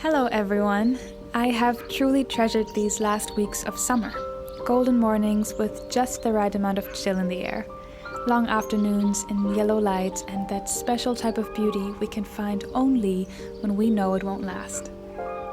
Hello everyone! I have truly treasured these last weeks of summer. Golden mornings with just the right amount of chill in the air. Long afternoons in yellow light and that special type of beauty we can find only when we know it won't last.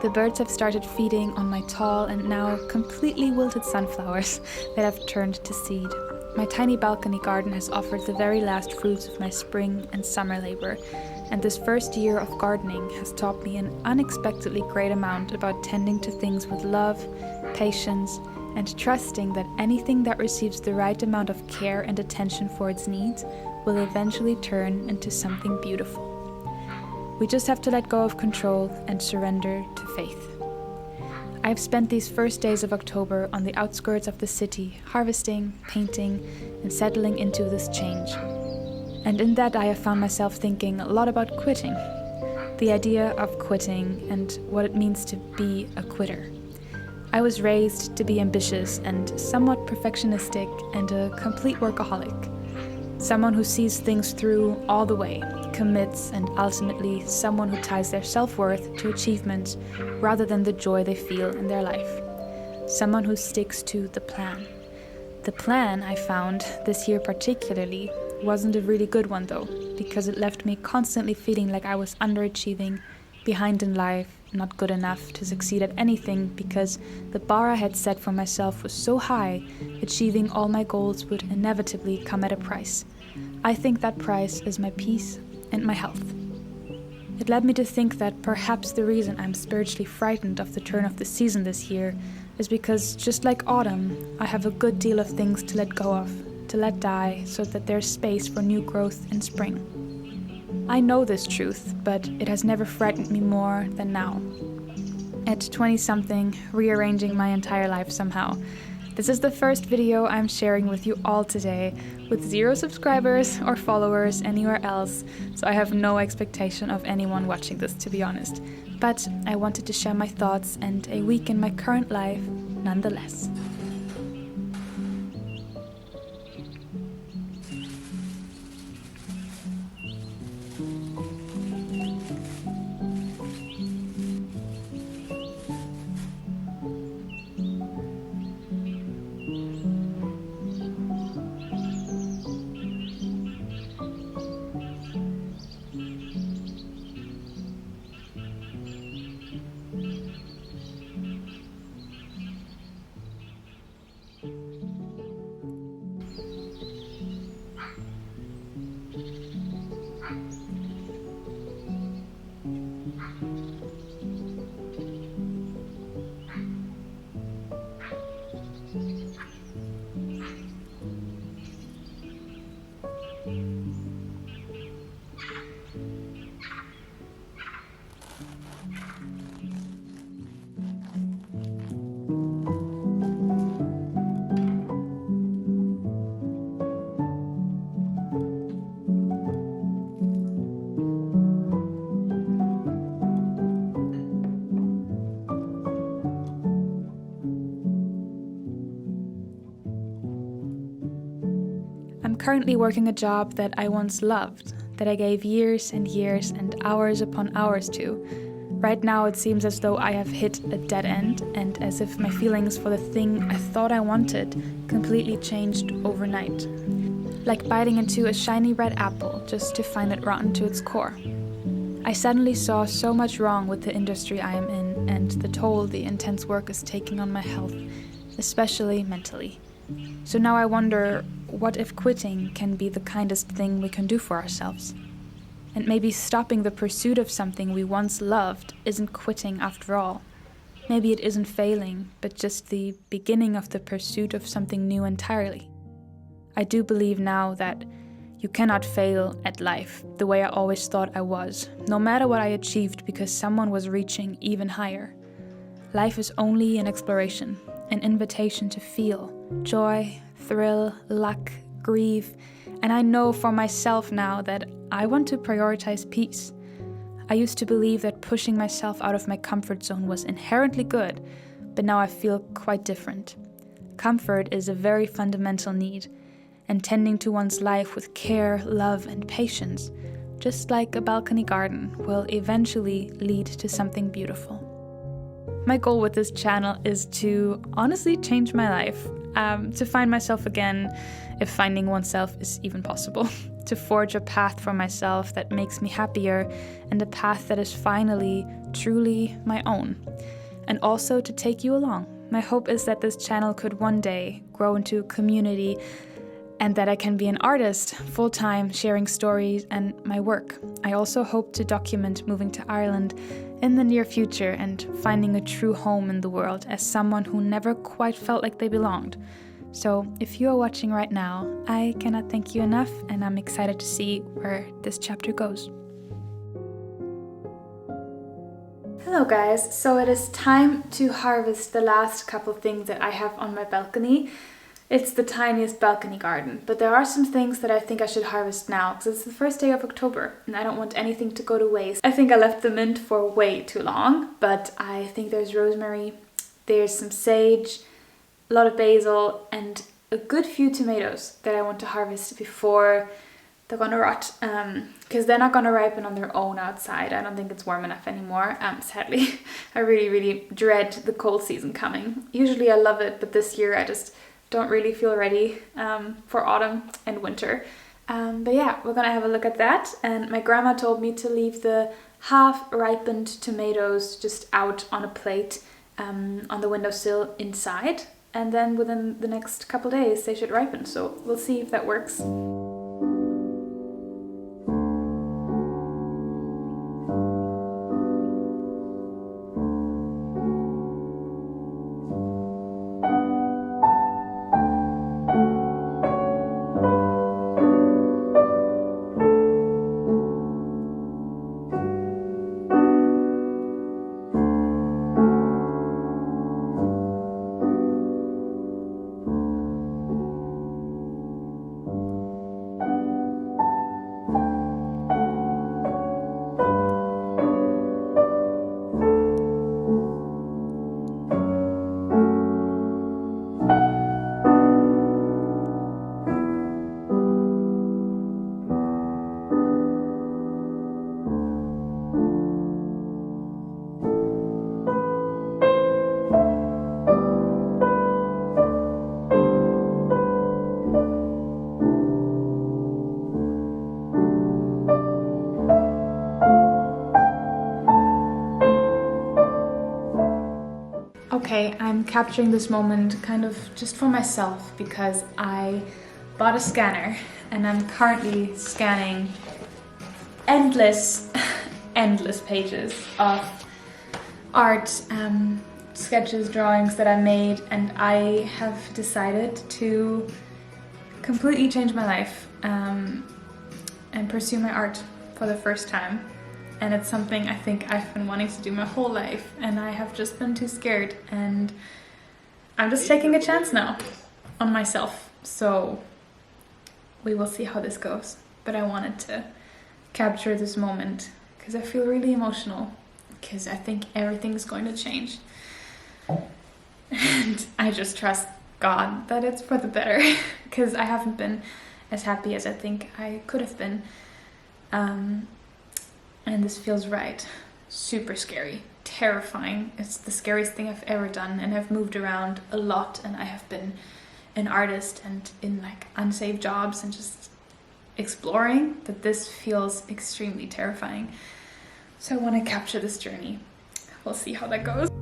The birds have started feeding on my tall and now completely wilted sunflowers that have turned to seed. My tiny balcony garden has offered the very last fruits of my spring and summer labor, and this first year of gardening has taught me an unexpectedly great amount about tending to things with love, patience, and trusting that anything that receives the right amount of care and attention for its needs will eventually turn into something beautiful. We just have to let go of control and surrender to faith. I've spent these first days of October on the outskirts of the city, harvesting, painting, and settling into this change. And in that I have found myself thinking a lot about quitting. The idea of quitting and what it means to be a quitter. I was raised to be ambitious and somewhat perfectionistic and a complete workaholic. Someone who sees things through all the way, commits, and ultimately someone who ties their self-worth to achievements rather than the joy they feel in their life. Someone who sticks to the plan. The plan, I found, this year particularly, wasn't a really good one though, because it left me constantly feeling like I was underachieving, behind in life, not good enough to succeed at anything because the bar I had set for myself was so high, achieving all my goals would inevitably come at a price. I think that price is my peace and my health. It led me to think that perhaps the reason I'm spiritually frightened of the turn of the season this year is because, just like autumn, I have a good deal of things to let go of, to let die, so that there's space for new growth in spring. I know this truth, but it has never frightened me more than now. At 20-something, rearranging my entire life somehow. This is the first video I'm sharing with you all today, with 0 subscribers or followers anywhere else, so I have no expectation of anyone watching this, to be honest. But I wanted to share my thoughts and a week in my current life nonetheless. I'm currently working a job that I once loved, that I gave years and years and hours upon hours to. Right now it seems as though I have hit a dead end, and as if my feelings for the thing I thought I wanted completely changed overnight. Like biting into a shiny red apple just to find it rotten to its core. I suddenly saw so much wrong with the industry I am in and the toll the intense work is taking on my health, especially mentally. So now I wonder, what if quitting can be the kindest thing we can do for ourselves? And maybe stopping the pursuit of something we once loved isn't quitting after all. Maybe it isn't failing, but just the beginning of the pursuit of something new entirely. I do believe now that you cannot fail at life the way I always thought I was, no matter what I achieved because someone was reaching even higher. Life is only an exploration, an invitation to feel joy, thrill, luck, grief, and I know for myself now that I want to prioritize peace. I used to believe that pushing myself out of my comfort zone was inherently good, but now I feel quite different. Comfort is a very fundamental need, and tending to one's life with care, love, and patience, just like a balcony garden, will eventually lead to something beautiful. My goal with this channel is to honestly change my life, to find myself again, if finding oneself is even possible, to forge a path for myself that makes me happier and a path that is finally, truly my own, and also to take you along. My hope is that this channel could one day grow into a community and that I can be an artist full-time, sharing stories and my work. I also hope to document moving to Ireland in the near future and finding a true home in the world as someone who never quite felt like they belonged. So if you are watching right now, I cannot thank you enough, and I'm excited to see where this chapter goes. Hello guys, so it is time to harvest the last couple things that I have on my balcony. It's the tiniest balcony garden, but there are some things that I think I should harvest now because it's the first day of October and I don't want anything to go to waste. I think I left the mint for way too long, but I think there's rosemary, there's some sage, a lot of basil and a good few tomatoes that I want to harvest before they're gonna rot, because they're not gonna ripen on their own outside. I don't think it's warm enough anymore, sadly. I really dread the cold season coming. Usually I love it, but this year I just don't really feel ready for autumn and winter. But yeah, we're gonna have a look at that. And my grandma told me to leave the half-ripened tomatoes just out on a plate on the windowsill inside. And then within the next couple days they should ripen. So we'll see if that works. Okay, I'm capturing this moment kind of just for myself because I bought a scanner and I'm currently scanning endless pages of art, sketches, drawings that I made, and I have decided to completely change my life and pursue my art for the first time. And it's something I think I've been wanting to do my whole life, and I have just been too scared, and I'm just taking a chance now on myself. So we will see how this goes. But I wanted to capture this moment because I feel really emotional, because I think everything's going to change. And I just trust God that it's for the better, because I haven't been as happy as I think I could have been. And this feels right. Super scary, terrifying. It's the scariest thing I've ever done, and I've moved around a lot, and I have been an artist and in like unsafe jobs and just exploring, but this feels extremely terrifying. So I want to capture this journey. We'll see how that goes.